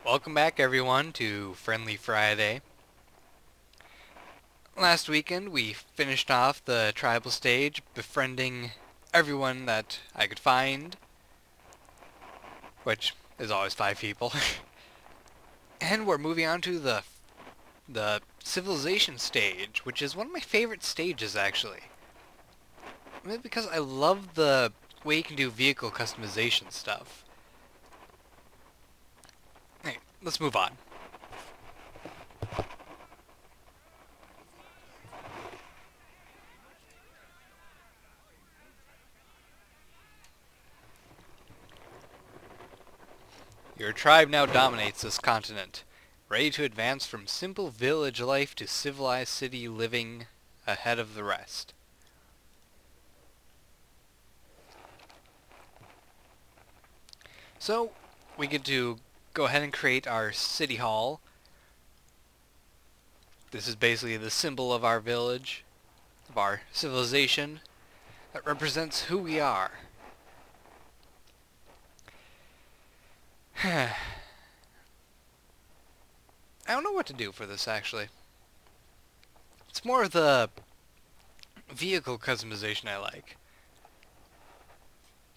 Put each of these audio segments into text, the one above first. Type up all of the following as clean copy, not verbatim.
Welcome back everyone to Friendly Friday. Last weekend we finished off the tribal stage, befriending everyone that I could find, which is always 5 people. And we're moving on to the civilization stage, which is one of my favorite stages actually. Maybe because I love the way you can do vehicle customization stuff. Hey, let's move on. Your tribe now dominates this continent, ready to advance from simple village life to civilized city living ahead of the rest. So, we get to go ahead and create our city hall. This is basically the symbol of our village, of our civilization, that represents who we are. I don't know what to do for this, actually. It's more of the vehicle customization I like.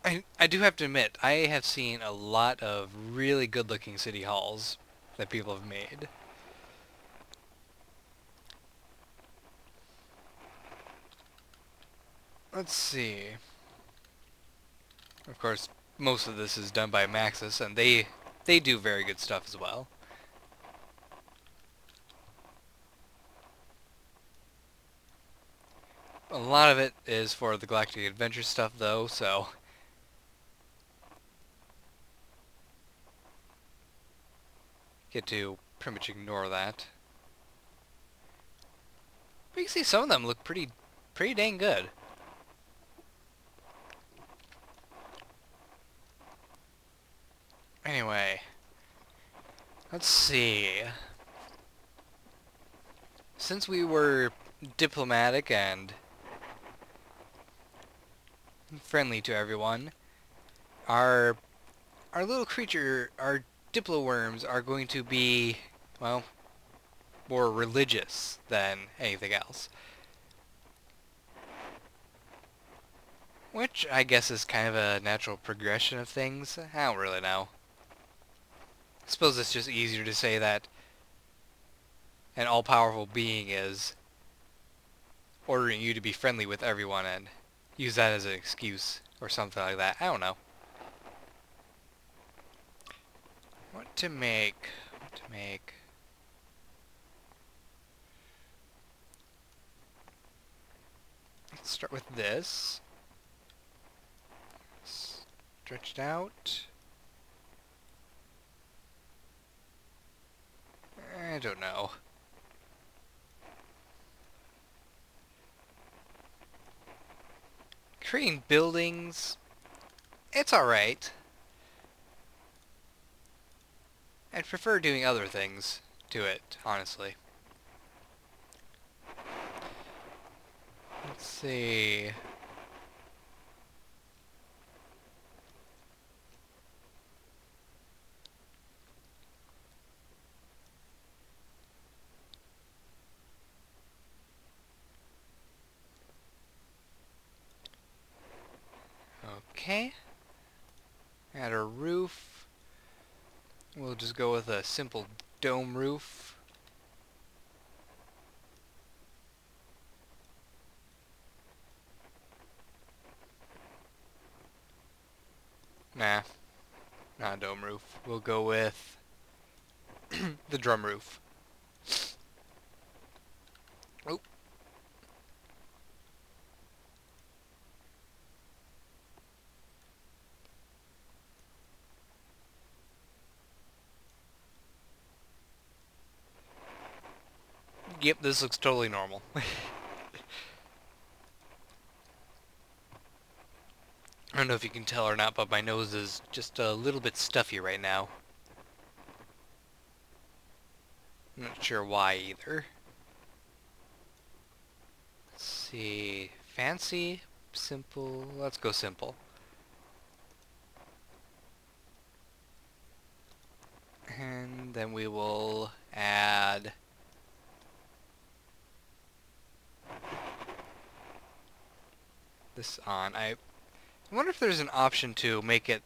I do have to admit, I have seen a lot of really good-looking city halls that people have made. Let's see. Of course, most of this is done by Maxis, and they do very good stuff as well. A lot of it is for the Galactic Adventure stuff, though, so get to pretty much ignore that. But you can see some of them look pretty dang good. Anyway, let's see. Since we were diplomatic and friendly to everyone, our our little creature, our diplo worms, are going to be, well, more religious than anything else. Which I guess is kind of a natural progression of things. I don't really know. I suppose it's just easier to say that an all-powerful being is ordering you to be friendly with everyone and use that as an excuse or something like that. I don't know. What to make? What to make? Let's start with this. Stretch it out. I don't know. Creating buildings, it's alright. I'd prefer doing other things to it, honestly. Let's see. Okay. Add a roof. We'll just go with a simple dome roof. Nah, not a dome roof. We'll go with the drum roof. Oh. Yep, this looks totally normal. I don't know if you can tell or not, but my nose is just a little bit stuffy right now. I'm not sure why either. Let's see. Fancy? Simple? Let's go simple. And then we will add this on. I wonder if there's an option to make it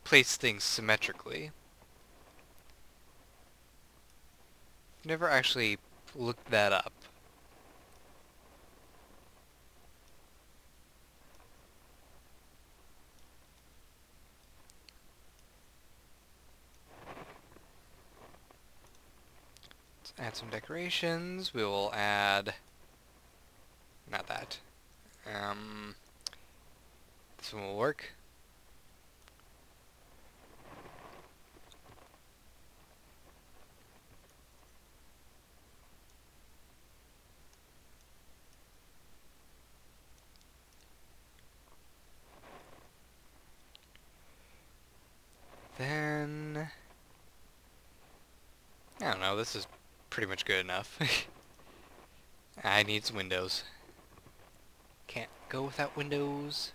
place things symmetrically. Never actually looked that up. Let's add some decorations. We will add... not that. This one will work. Then... I don't know, this is pretty much good enough. I need some windows. Can't go without windows.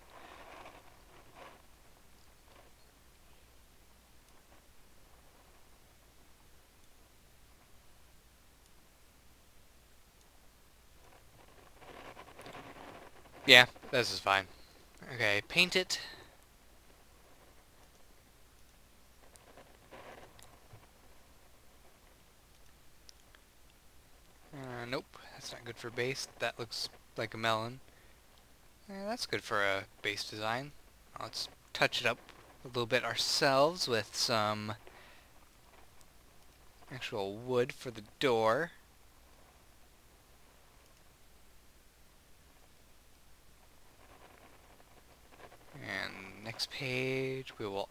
Yeah, this is fine. Okay, paint it. Nope, that's not good for base. That looks like a melon. That's good for a base design. Let's touch it up a little bit ourselves with some actual wood for the door. And next page, we will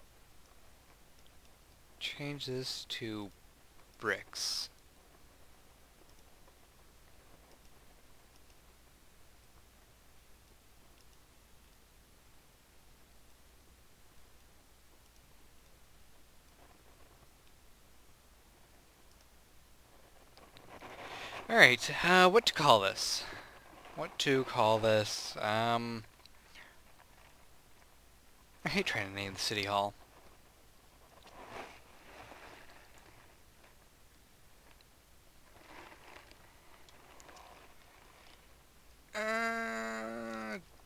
change this to bricks. Alright, what to call this? What to call this? I hate trying to name the city hall.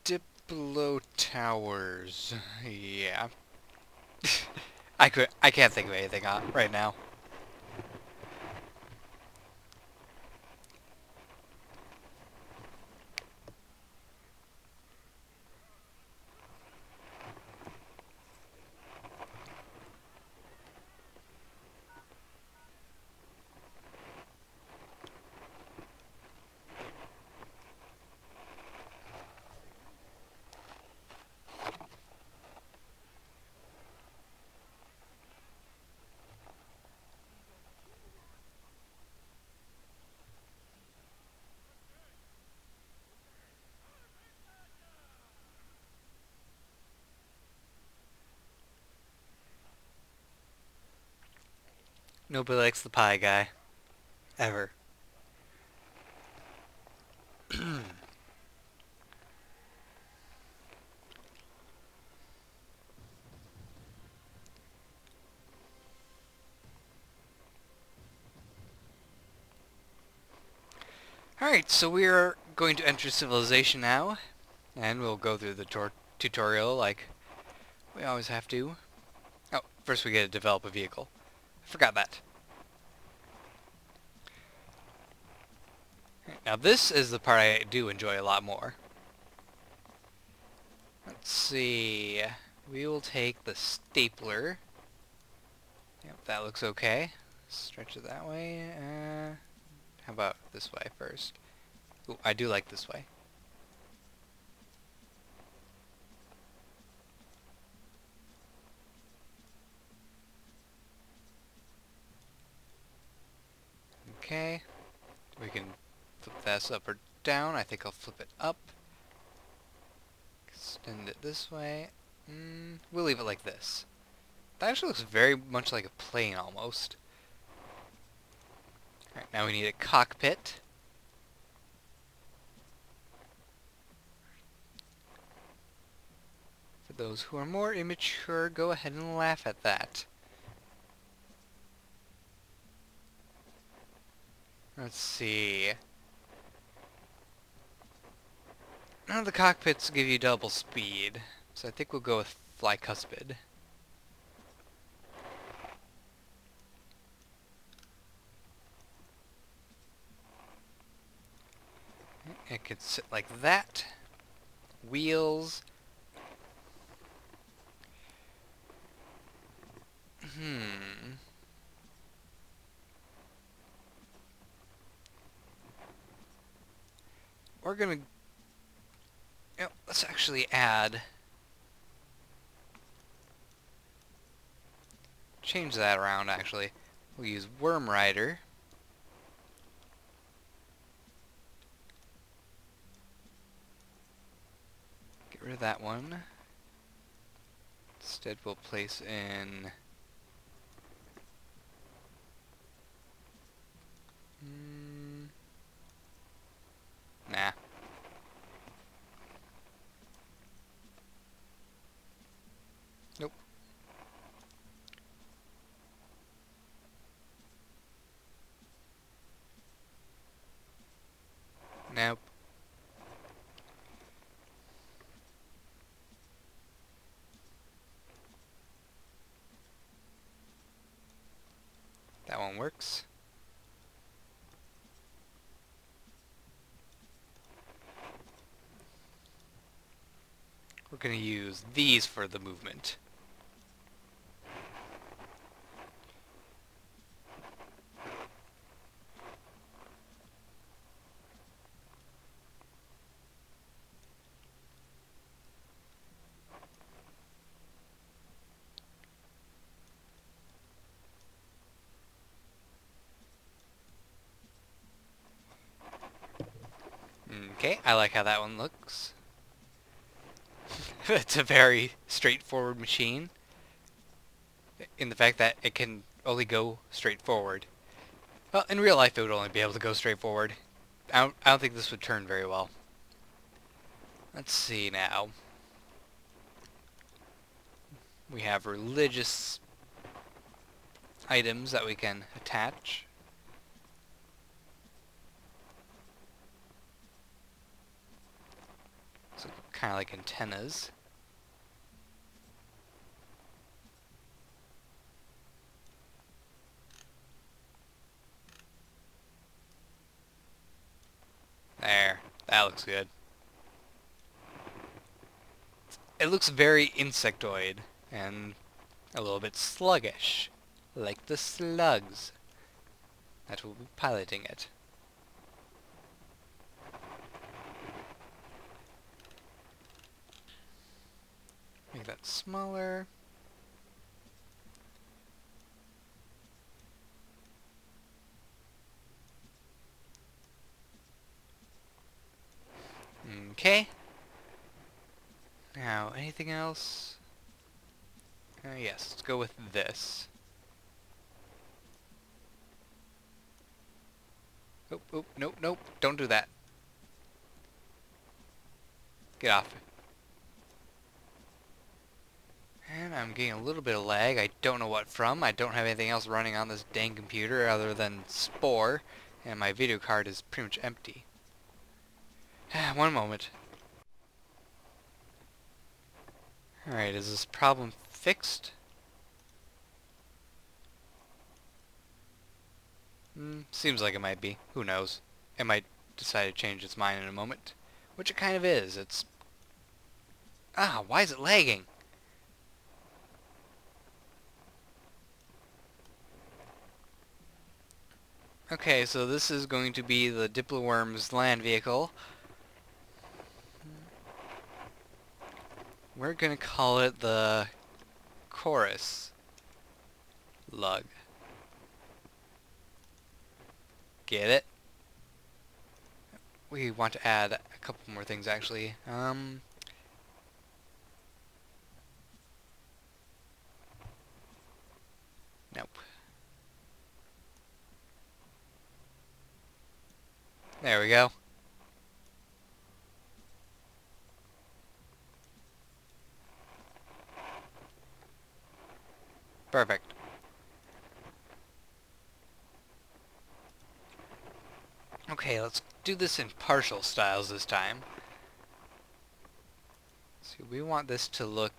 Diplo Towers. Yeah. I can't think of anything right now. Nobody likes the pie guy. Ever. Alright, so we are going to enter civilization now. And we'll go through the tutorial like we always have to. Oh, first we get to develop a vehicle. I forgot that. Now this is the part I do enjoy a lot more. Let's see. We will take the stapler. Yep, that looks okay. Stretch it that way. How about this way first? Ooh, I do like this way. Okay. We can flip this up or down. I think I'll flip it up. Extend it this way. We'll leave it like this. That actually looks very much like a plane almost. Alright, now we need a cockpit. For those who are more immature, go ahead and laugh at that. Let's see. None of the cockpits give you double speed, so I think we'll go with fly cuspid. It could sit like that. Wheels. We're gonna... let's actually add... change that around, actually. We'll use Worm Rider. Get rid of that one. Instead, we'll place in... nah. Nope. Nope. That one works. We're going to use these for the movement. Okay, I like how that one looks. It's a very straightforward machine, in the fact that it can only go straight forward. Well, in real life it would only be able to go straight forward. I don't think this would turn very well. Let's see now. We have religious items that we can attach. So kind of like antennas. There, that looks good. It looks very insectoid and a little bit sluggish, like the slugs that will be piloting it. Make that smaller. Okay. Now, anything else? Yes, let's go with this. Oh, oh, nope, nope, don't do that. Get off. And I'm getting a little bit of lag. I don't know what from. I don't have anything else running on this dang computer other than Spore, and my video card is pretty much empty. One moment. Alright, is this problem fixed? Seems like it might be. Who knows? It might decide to change its mind in a moment. Which it kind of is. It's... ah, why is it lagging? Okay, so this is going to be the Diploworm's land vehicle. We're gonna call it the Chorus Lug. Get it? We want to add a couple more things actually. Nope. There we go. Perfect. Okay, let's do this in partial styles this time. So we want this to look...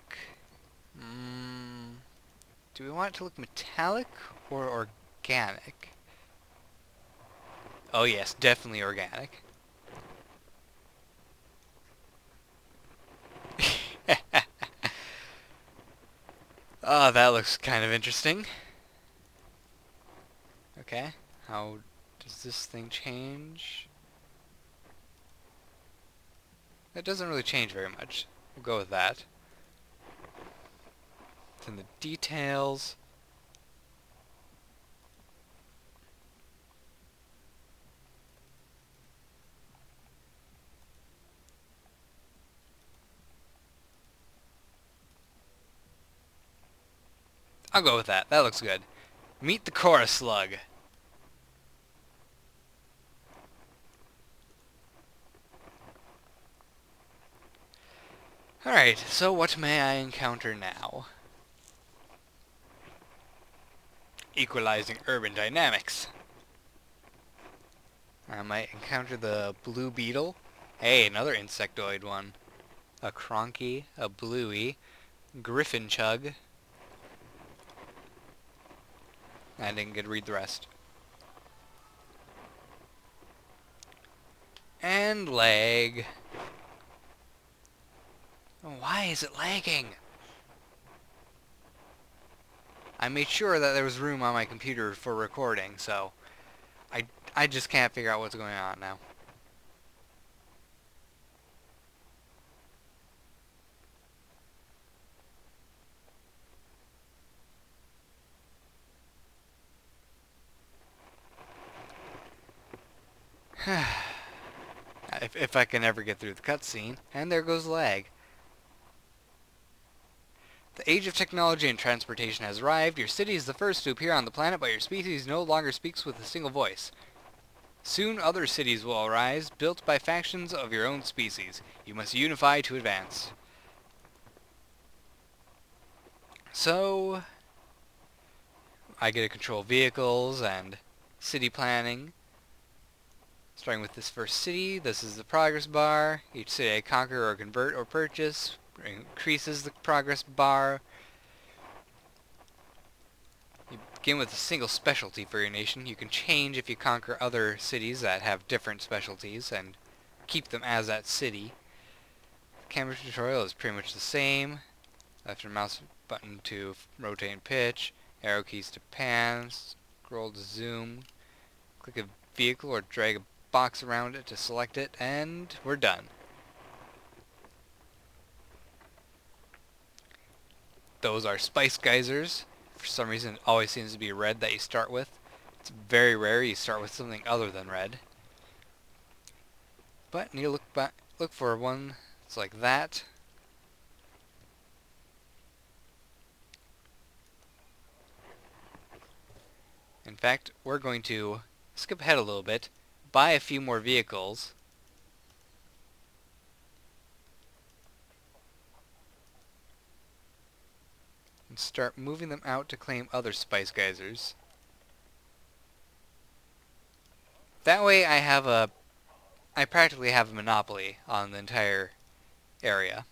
do we want it to look metallic or organic? Oh yes, definitely organic. Oh, that looks kind of interesting. Okay, how does this thing change? That doesn't really change very much. We'll go with that. Then the details. I'll go with that. That looks good. Meet the chorus slug. Alright, so what may I encounter now? Equalizing urban dynamics. I might encounter the blue beetle. Hey, another insectoid one. A cronky, a bluey, griffin chug. I didn't get to read the rest. And lag. Why is it lagging? I made sure that there was room on my computer for recording, so I just can't figure out what's going on now. If I can ever get through the cutscene. And there goes lag. The age of technology and transportation has arrived. Your city is the first to appear on the planet, but your species no longer speaks with a single voice. Soon other cities will arise, built by factions of your own species. You must unify to advance. So, I get to control vehicles and city planning. Starting with this first city, this is the progress bar. Each city I conquer or convert or purchase increases the progress bar. You begin with a single specialty for your nation. You can change if you conquer other cities that have different specialties and keep them as that city. The camera tutorial is pretty much the same. Left and mouse button to rotate and pitch. Arrow keys to pan. Scroll to zoom. Click a vehicle or drag a box around it to select it, and we're done. Those are spice geysers. For some reason it always seems to be red that you start with. It's very rare you start with something other than red. But you look for one that's like that. In fact, we're going to skip ahead a little bit, buy a few more vehicles, and start moving them out to claim other spice geysers. That way I practically have a monopoly on the entire area.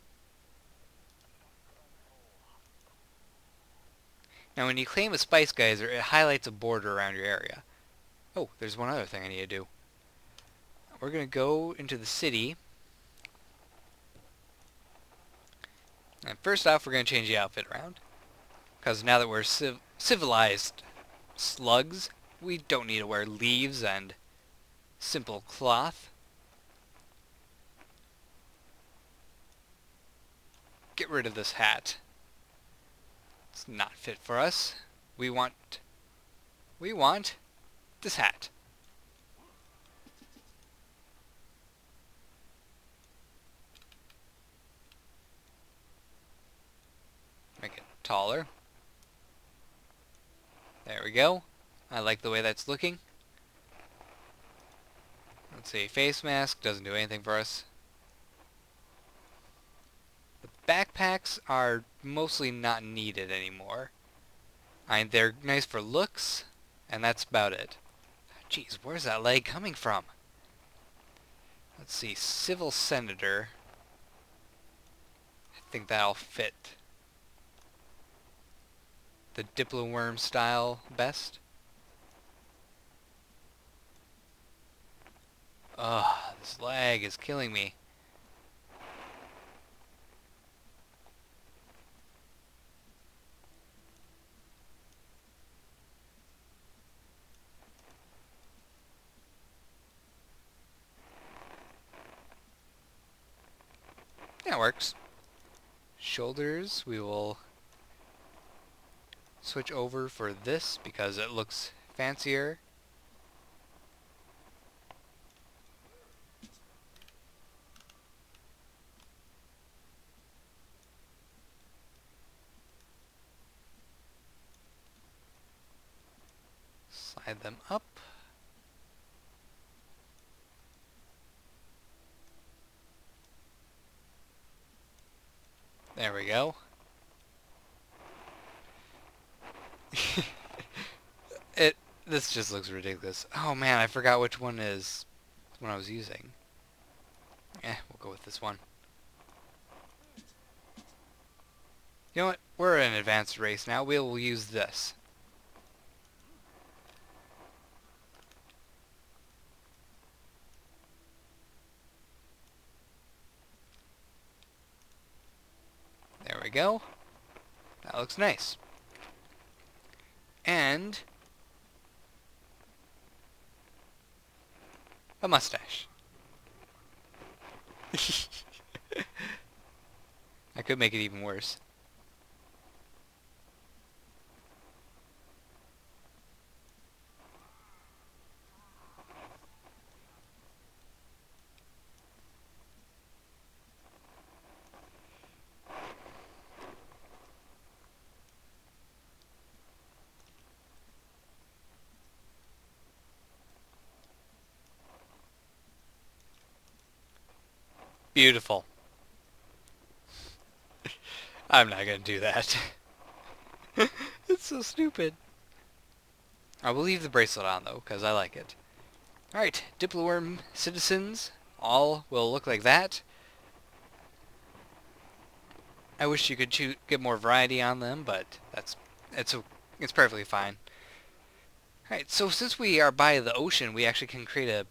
Now when you claim a spice geyser, it highlights a border around your area. Oh, there's one other thing I need to do. We're going to go into the city. And first off, we're going to change the outfit around. Because now that we're civilized slugs, we don't need to wear leaves and simple cloth. Get rid of this hat. It's not fit for us. We want this hat. Make it taller. There we go. I like the way that's looking. Let's see, face mask doesn't do anything for us. The backpacks are mostly not needed anymore. They're nice for looks, and that's about it. Jeez, where's that leg coming from? Let's see, civil senator. I think that'll fit the Diploworm style best. Ugh, this lag is killing me. That works. Shoulders, we will switch over for this because it looks fancier. Slide them up. There we go. This just looks ridiculous. Oh man, I forgot which one is one I was using. We'll go with this one. You know what? We're in an advanced race now. We'll use this. There we go. That looks nice. And a mustache. I could make it even worse. Beautiful. I'm not gonna do that. It's so stupid. I will leave the bracelet on though, because I like it. Alright, Diploworm citizens all will look like that. I wish you could get more variety on them, but it's perfectly fine. Alright, so since we are by the ocean, we actually can create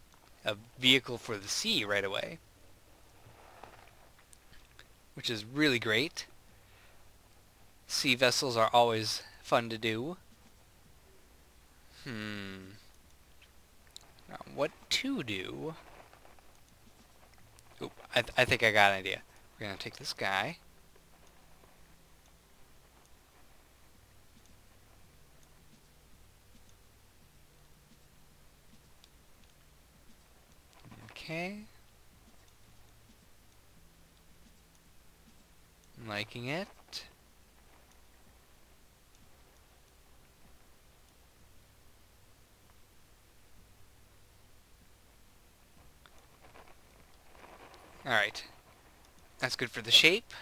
a vehicle for the sea right away, which is really great. Sea vessels are always fun to do. Now, what to do? Oop, I think I got an idea. We're going to take this guy. Okay. I'm liking it. Alright. That's good for the shape.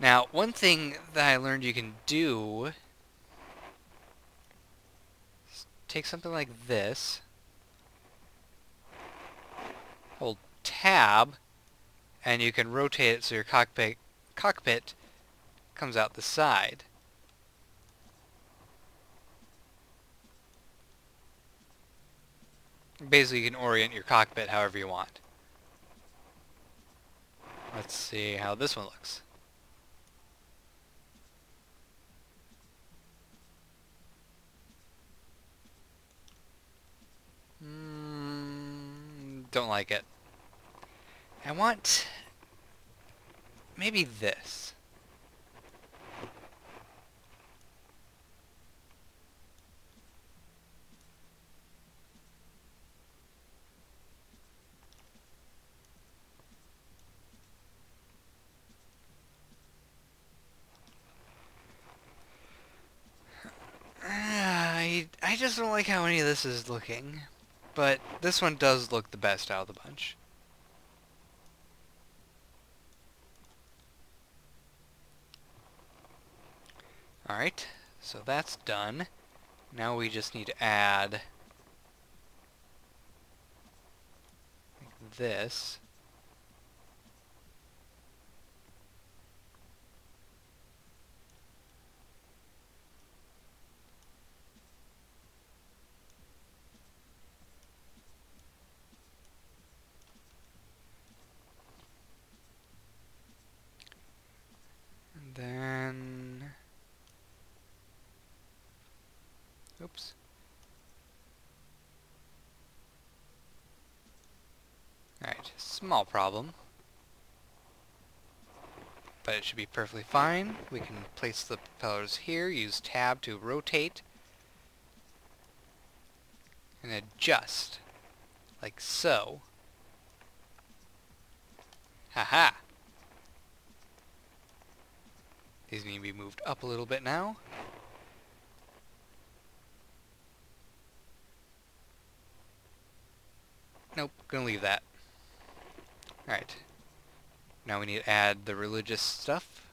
Now, one thing that I learned you can do is take something like this, hold tab, and you can rotate it so your cockpit comes out the side. Basically, you can orient your cockpit however you want. Let's see how this one looks. Don't like it. I want maybe this. I just don't like how any of this is looking. But this one does look the best out of the bunch. Alright, so that's done. Now we just need to add this. And then... Oops. Alright, small problem. But it should be perfectly fine. We can place the propellers here, use tab to rotate, and adjust, like so. Haha! These need to be moved up a little bit now. Nope, gonna leave that. Alright. Now we need to add the religious stuff.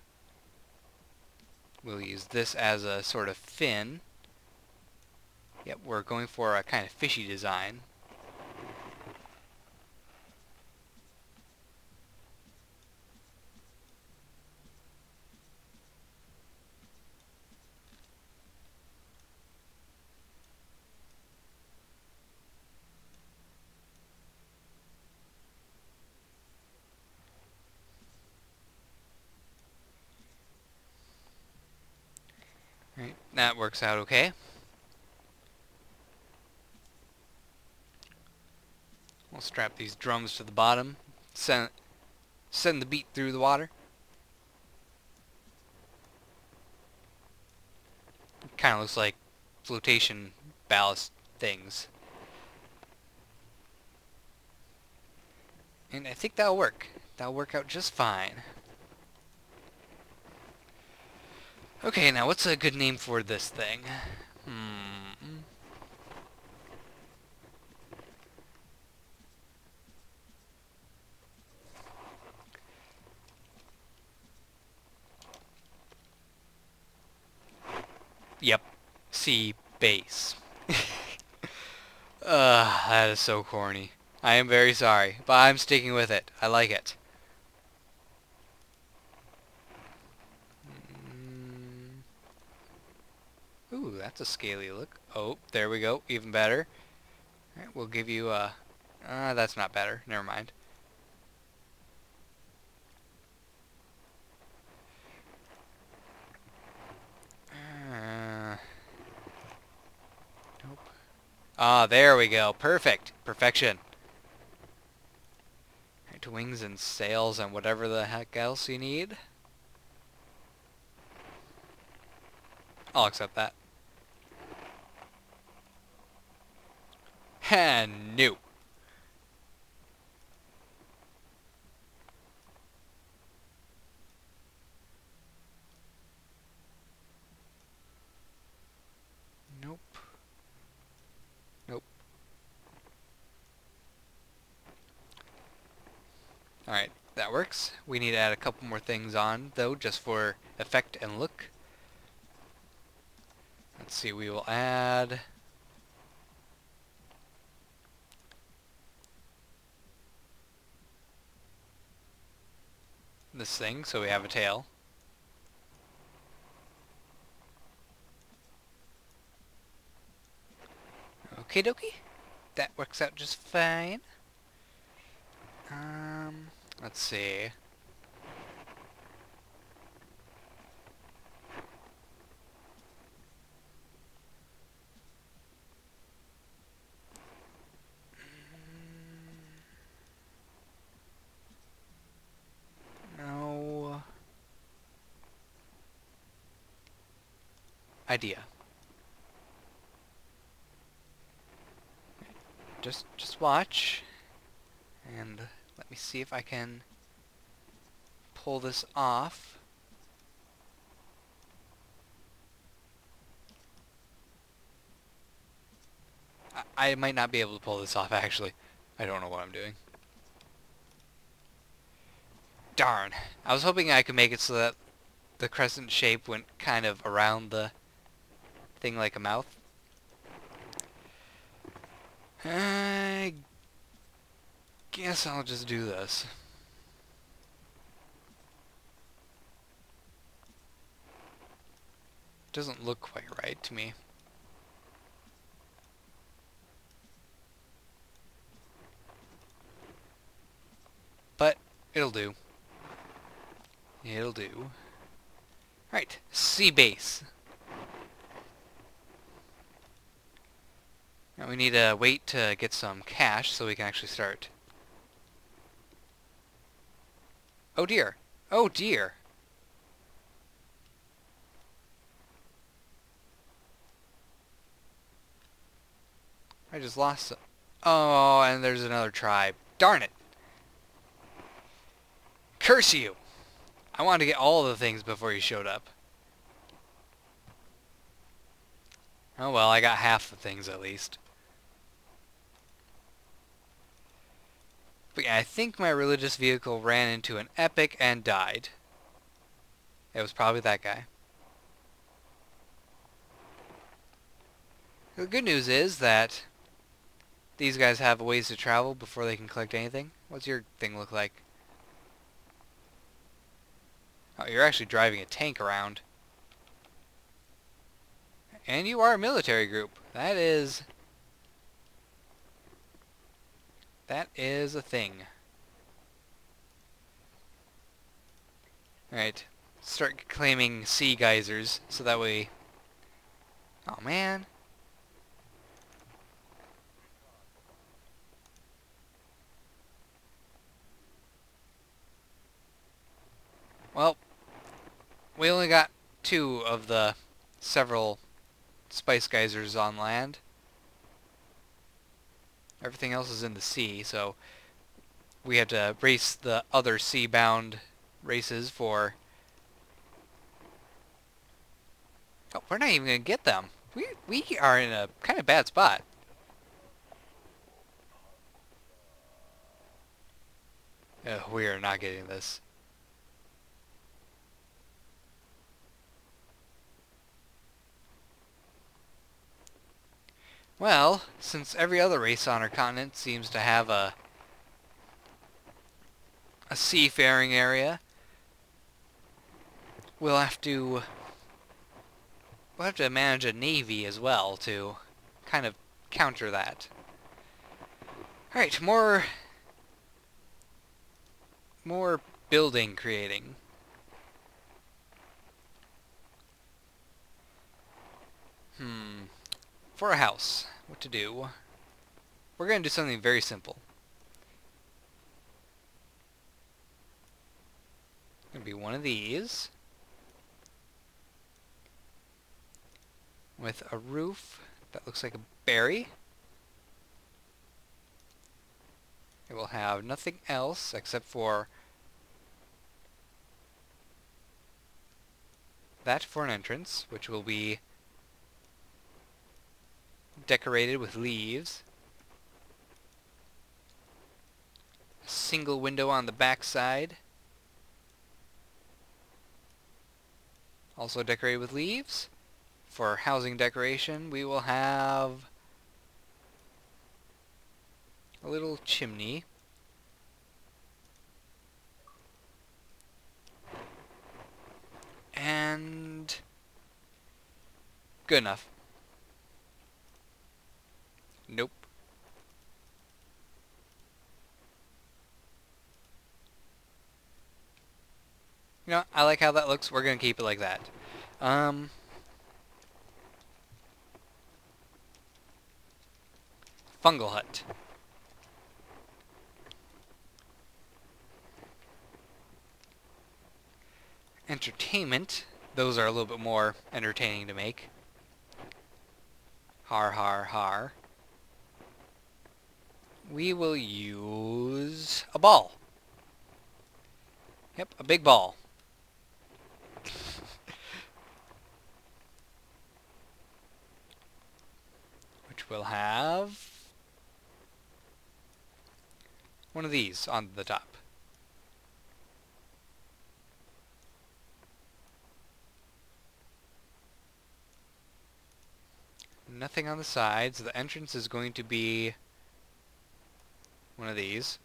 We'll use this as a sort of fin. Yep, we're going for a kind of fishy design. Right, that works out okay. We'll strap these drums to the bottom, send the beat through the water. Kind of looks like flotation ballast things. And I think that'll work. That'll work out just fine. Okay, now what's a good name for this thing? Yep. Sea base. That is so corny. I am very sorry, but I'm sticking with it. I like it. Ooh, that's a scaly look. Oh, there we go. Even better. Alright, we'll give you a... that's not better. Never mind. Nope. Ah, there we go. Perfect. Perfection. Right, wings and sails and whatever the heck else you need. I'll accept that. And no. Nope. Nope. Alright, that works. We need to add a couple more things on, though, just for effect and look. Let's see, we will add... this thing, so we have a tail. Okie dokie. That works out just fine. Let's see. No idea. Just watch, and let me see if I can pull this off. I might not be able to pull this off, actually. I don't know what I'm doing. Darn. I was hoping I could make it so that the crescent shape went kind of around the thing like a mouth. I Guess I'll just do this. Doesn't look quite right to me. But it'll do. It'll do. Right, sea base. Now we need to wait to get some cash so we can actually start. Oh dear. Oh dear. I just lost it. Oh, and there's another tribe. Darn it. Curse you. I wanted to get all the things before you showed up. Oh well, I got half the things at least. But yeah, I think my religious vehicle ran into an epic and died. It was probably that guy. The good news is that these guys have ways to travel before they can collect anything. What's your thing look like? Oh, you're actually driving a tank around. And you are a military group. That is a thing. Alright. Start claiming sea geysers so that way... Oh man. Well, we only got 2 of the several spice geysers on land. Everything else is in the sea, so we have to race the other sea-bound races for... Oh, we're not even going to get them. We are in a kind of bad spot. We are not getting this. Well, since every other race on our continent seems to have a seafaring area, we'll have to manage a navy as well to kind of counter that. Alright, more building creating. For a house, what to do? We're going to do something very simple. Going to be one of these with a roof that looks like a berry. It will have nothing else except for that for an entrance, which will be decorated with leaves. A single window on the back side, also decorated with leaves. For housing decoration, we will have a little chimney. And good enough. Nope. You know, I like how that looks. We're going to keep it like that. Fungal hut. Entertainment. Those are a little bit more entertaining to make. Har har har. We will use a ball. Yep, a big ball. Which will have one of these on the top. Nothing on the sides. The entrance is going to be one of these.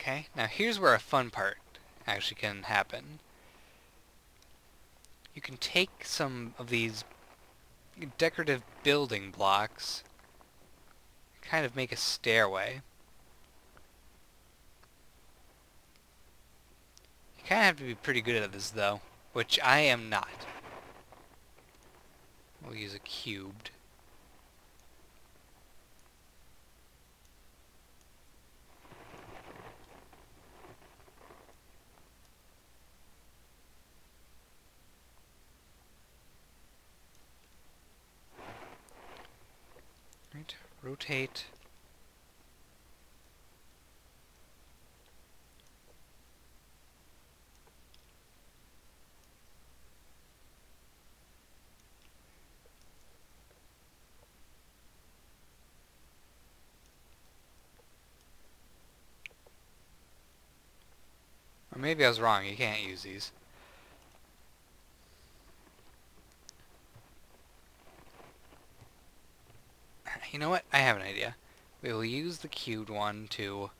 Okay, now here's where a fun part actually can happen. You can take some of these decorative building blocks, kind of make a stairway. You kind of have to be pretty good at this though, which I am not. We'll use a cubed. Right, rotate. Or maybe I was wrong, you can't use these. You know what? I have an idea. We will use the cubed one to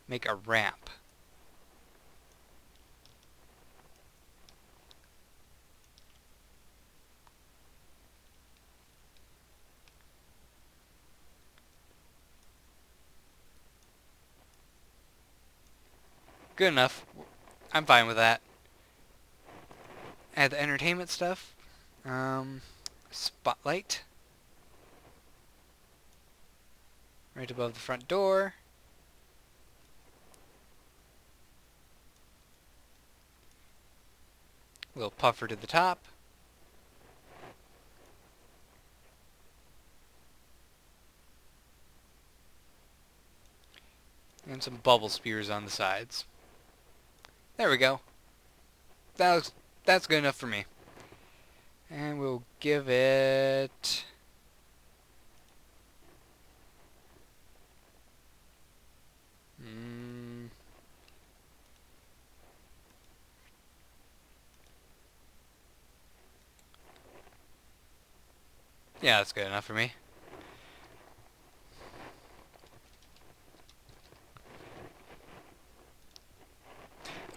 make a ramp. Good enough. I'm fine with that. Add the entertainment stuff. Spotlight. Right above the front door. Little puffer to the top. And some bubble spears on the sides. There we go. That's good enough for me. And we'll give it... yeah, that's good enough for me.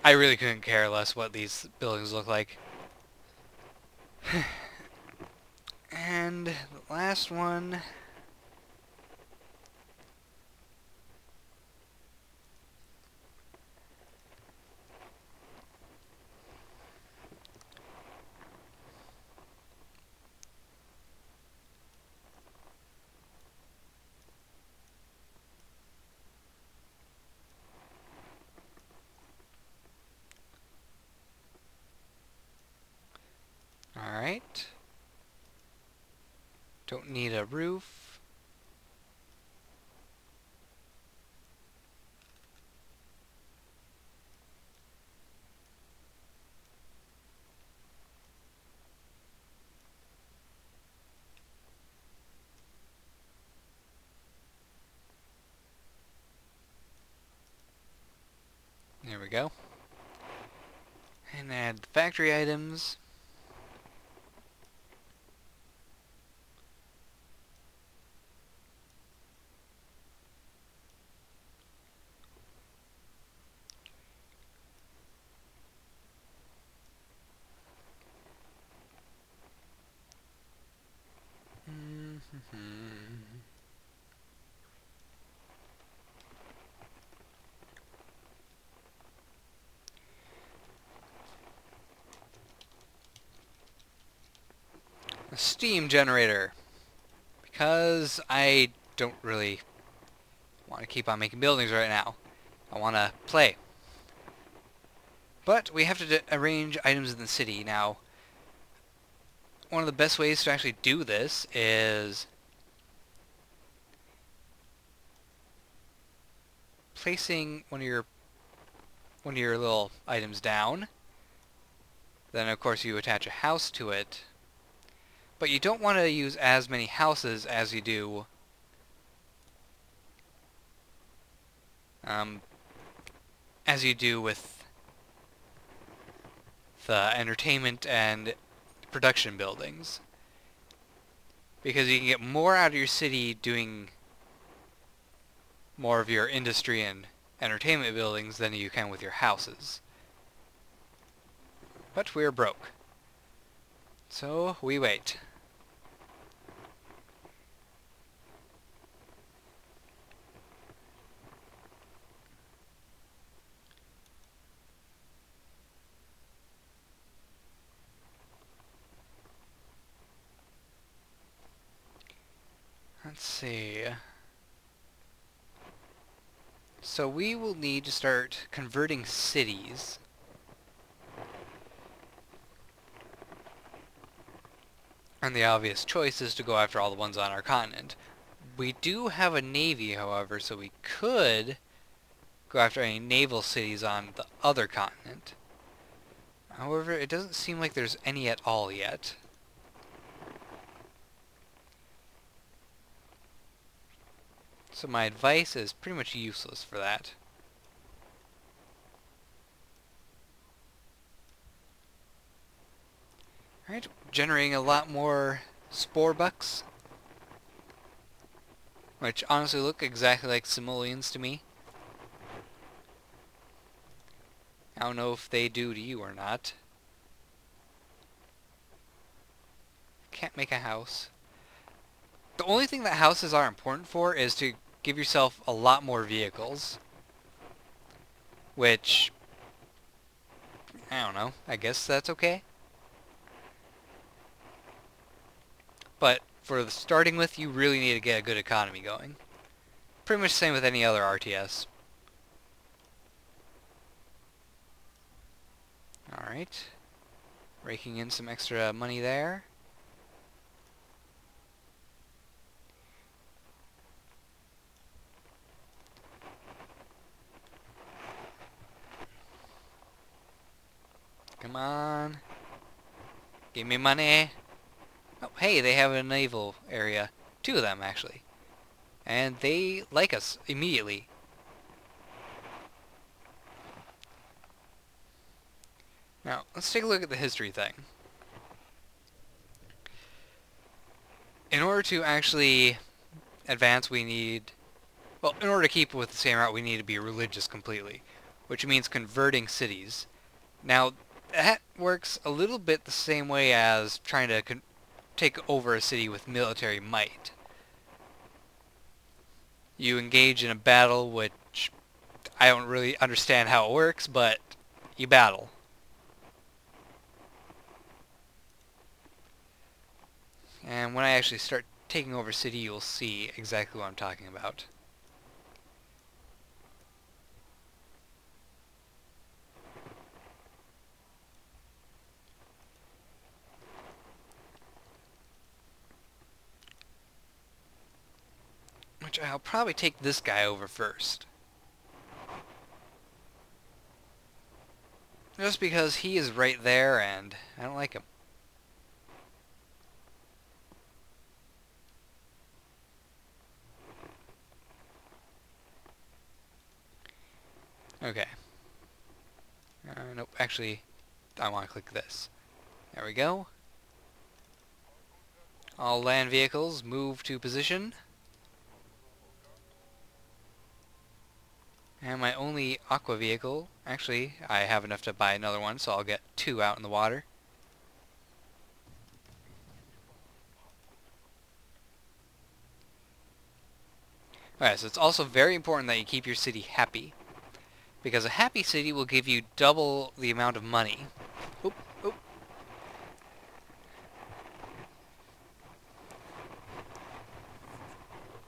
I really couldn't care less what these buildings look like. And the last one... Alright. Don't need a roof. There we go. And add the factory items. A steam generator. Because I don't really want to keep on making buildings right now. I want to play. But we have to arrange items in the city. Now, one of the best ways to actually do this is placing one of your little items down. Then of course you attach a house to it. But you don't want to use as many houses as you do with the entertainment and production buildings. Because you can get more out of your city doing more of your industry and entertainment buildings than you can with your houses. But we're broke. So we wait. Let's see. So we will need to start converting cities. And the obvious choice is to go after all the ones on our continent. We do have a navy, however, so we could go after any naval cities on the other continent. However, it doesn't seem like there's any at all yet. So my advice is pretty much useless for that. Alright, generating a lot more spore bucks, which honestly look exactly like simoleons to me. I don't know if they do to you or not. Can't make a house. The only thing that houses are important for is to give yourself a lot more vehicles. Which, I don't know, I guess that's okay. But for the starting with, you really need to get a good economy going. Pretty much the same with any other RTS. Alright. Raking in some extra money there. Come on. Give me money. Oh, hey, they have a naval area. 2 of them, actually. And they like us immediately. Now, let's take a look at the history thing. In order to actually advance, we need... Well, in order to keep with the same route, we need to be religious completely. Which means converting cities. Now, that works a little bit the same way as trying to take over a city with military might. You engage in a battle, which I don't really understand how it works, but you battle. And when I actually start taking over a city, you'll see exactly what I'm talking about. Which I'll probably take this guy over first. Just because he is right there and I don't like him. Okay. Nope, actually, I want to click this. There we go. All land vehicles move to position. And my only aqua vehicle, actually, I have enough to buy another one, so I'll get 2 out in the water. Alright, so it's also very important that you keep your city happy. Because a happy city will give you double the amount of money. Oop, oop.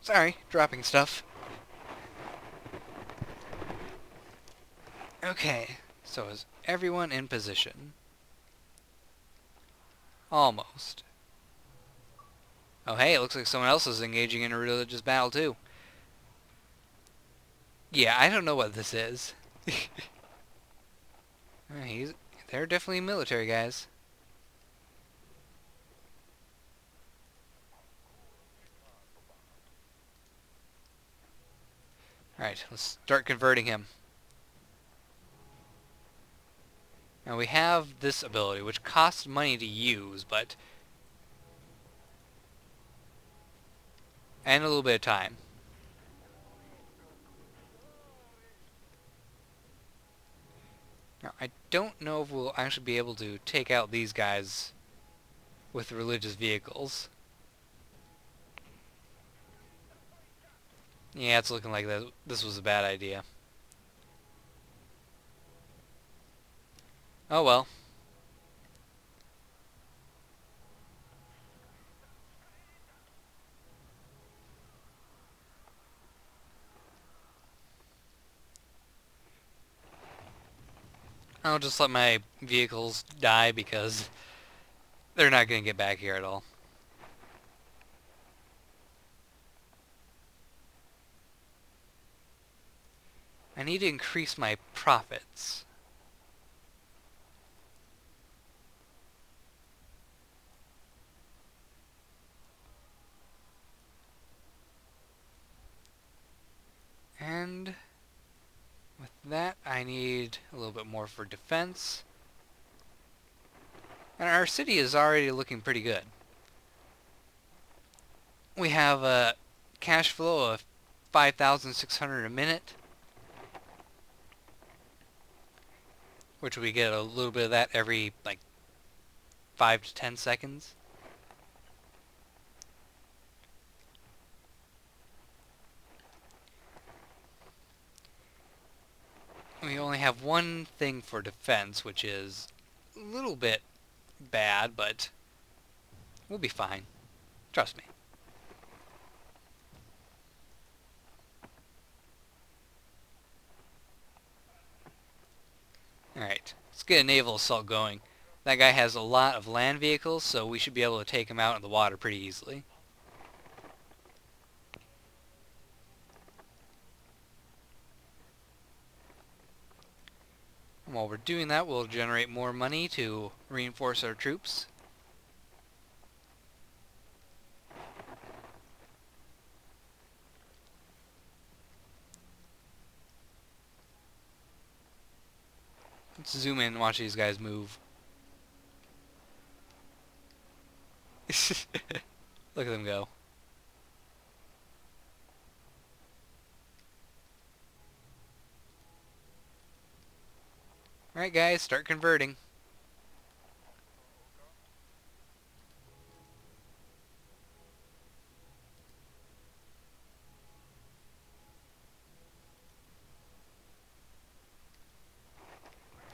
Sorry, dropping stuff. Okay, so is everyone in position? Almost. Oh hey, it looks like someone else is engaging in a religious battle too. Yeah, I don't know what this is. They're definitely military guys. Alright, let's start converting him. Now we have this ability, which costs money to use, but... and a little bit of time. Now, I don't know if we'll actually be able to take out these guys with religious vehicles. Yeah, it's looking like this was a bad idea. Oh well. I'll just let my vehicles die because they're not going to get back here at all. I need to increase my profits. And with that, I need a little bit more for defense. And our city is already looking pretty good. We have a cash flow of 5,600 a minute, which we get a little bit of that every like 5 to 10 seconds. We only have one thing for defense, which is a little bit bad, but we'll be fine. Trust me. Alright, let's get a naval assault going. That guy has a lot of land vehicles, so we should be able to take him out in the water pretty easily. And while we're doing that, we'll generate more money to reinforce our troops. Let's zoom in and watch these guys move. Look at them go. Alright guys, start converting.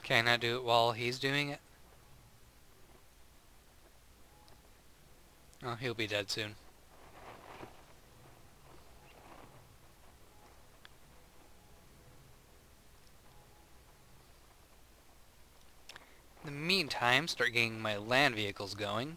Can I do it while he's doing it? Oh, he'll be dead soon. In the meantime, start getting my land vehicles going.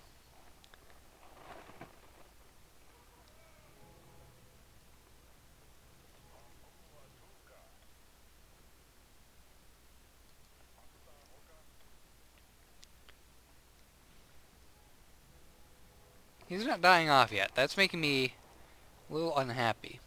He's not dying off yet. That's making me a little unhappy.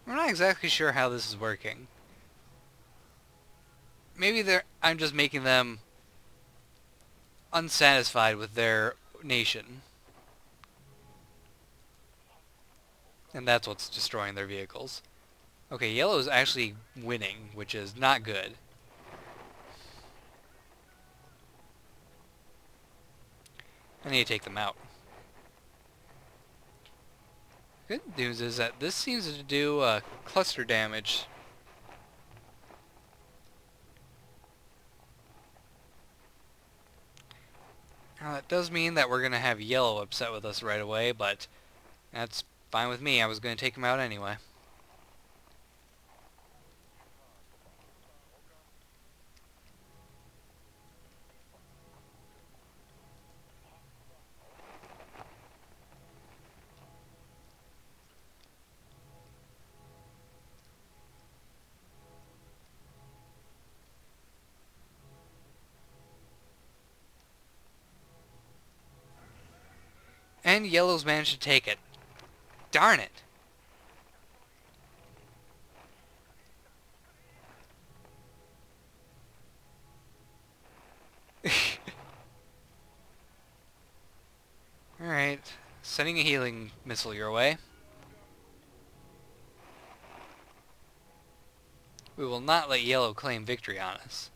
I'm not exactly sure how this is working. Maybe I'm just making them unsatisfied with their nation. And that's what's destroying their vehicles. Okay, yellow is actually winning, which is not good. I need to take them out. Good news is that this seems to do cluster damage. Now that does mean that we're going to have yellow upset with us right away, but that's fine with me. I was going to take him out anyway. And yellow's managed to take it. Darn it. Alright. Sending a healing missile your way. We will not let yellow claim victory on us.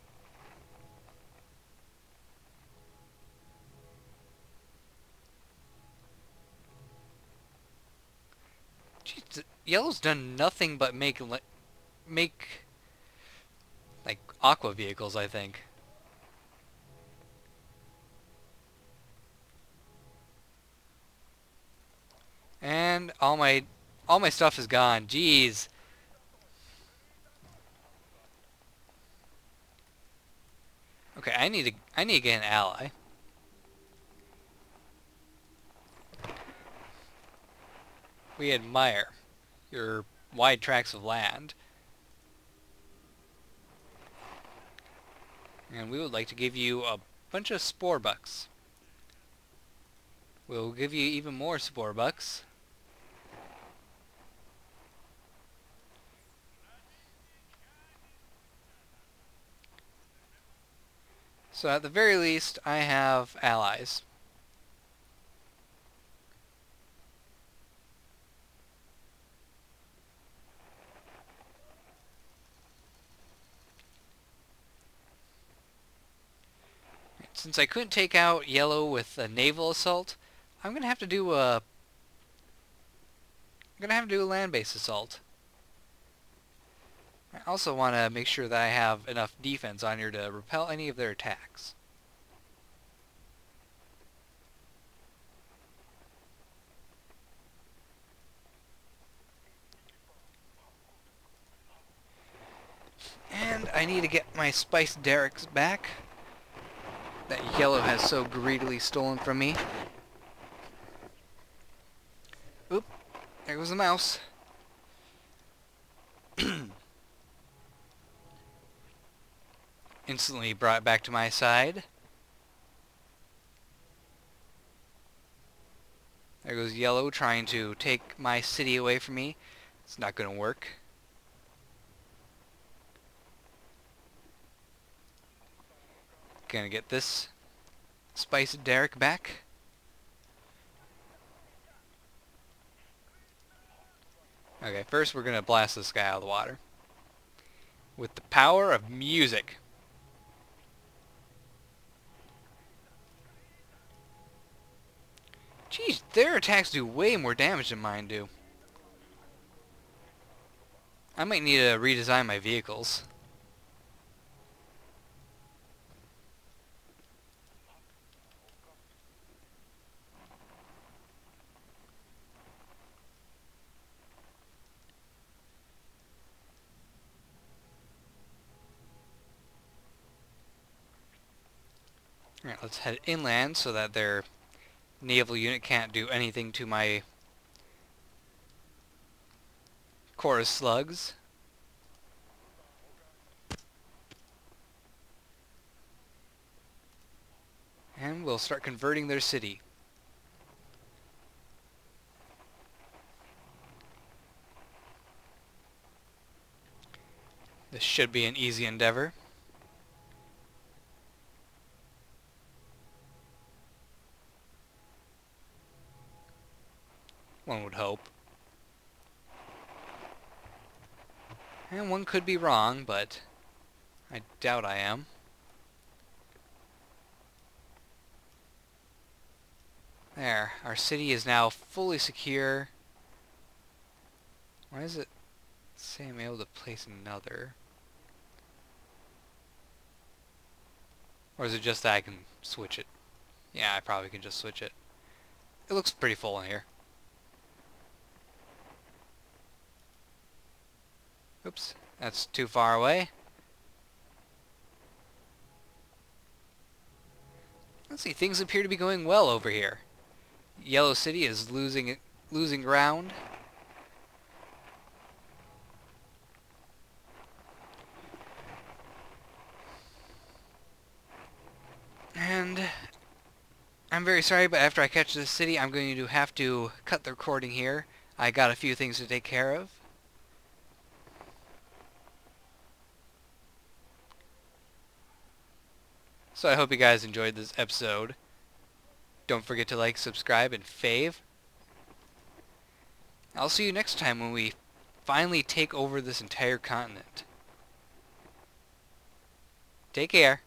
Jeez, yellow's done nothing but make like aqua vehicles, I think. And all my stuff is gone. Jeez. Okay, I need to get an ally. We admire your wide tracts of land. And we would like to give you a bunch of spore bucks. We'll give you even more spore bucks. So at the very least, I have allies. Since I couldn't take out yellow with a naval assault, I'm gonna have to do a land-based assault. I also want to make sure that I have enough defense on here to repel any of their attacks. And I need to get my spice derricks back that yellow has so greedily stolen from me. Oop, there goes the mouse. Instantly brought it back to my side. There goes yellow trying to take my city away from me. It's not going to work. Gonna get this spice derrick back. Okay, first we're gonna blast this guy out of the water with the power of music. Jeez, their attacks do way more damage than mine do. I might need to redesign my vehicles. Alright, let's head inland so that their naval unit can't do anything to my chorus slugs. And we'll start converting their city. This should be an easy endeavor. One would hope. And one could be wrong, but I doubt I am. There, our city is now fully secure. Why does it say I'm able to place another? Or is it just that I can switch it? Yeah, I probably can just switch it. It looks pretty full in here. Oops, that's too far away. Let's see, things appear to be going well over here. Yellow City is losing ground. And I'm very sorry, but after I catch this city, I'm going to have to cut the recording here. I got a few things to take care of. So I hope you guys enjoyed this episode. Don't forget to like, subscribe, and fave. I'll see you next time when we finally take over this entire continent. Take care.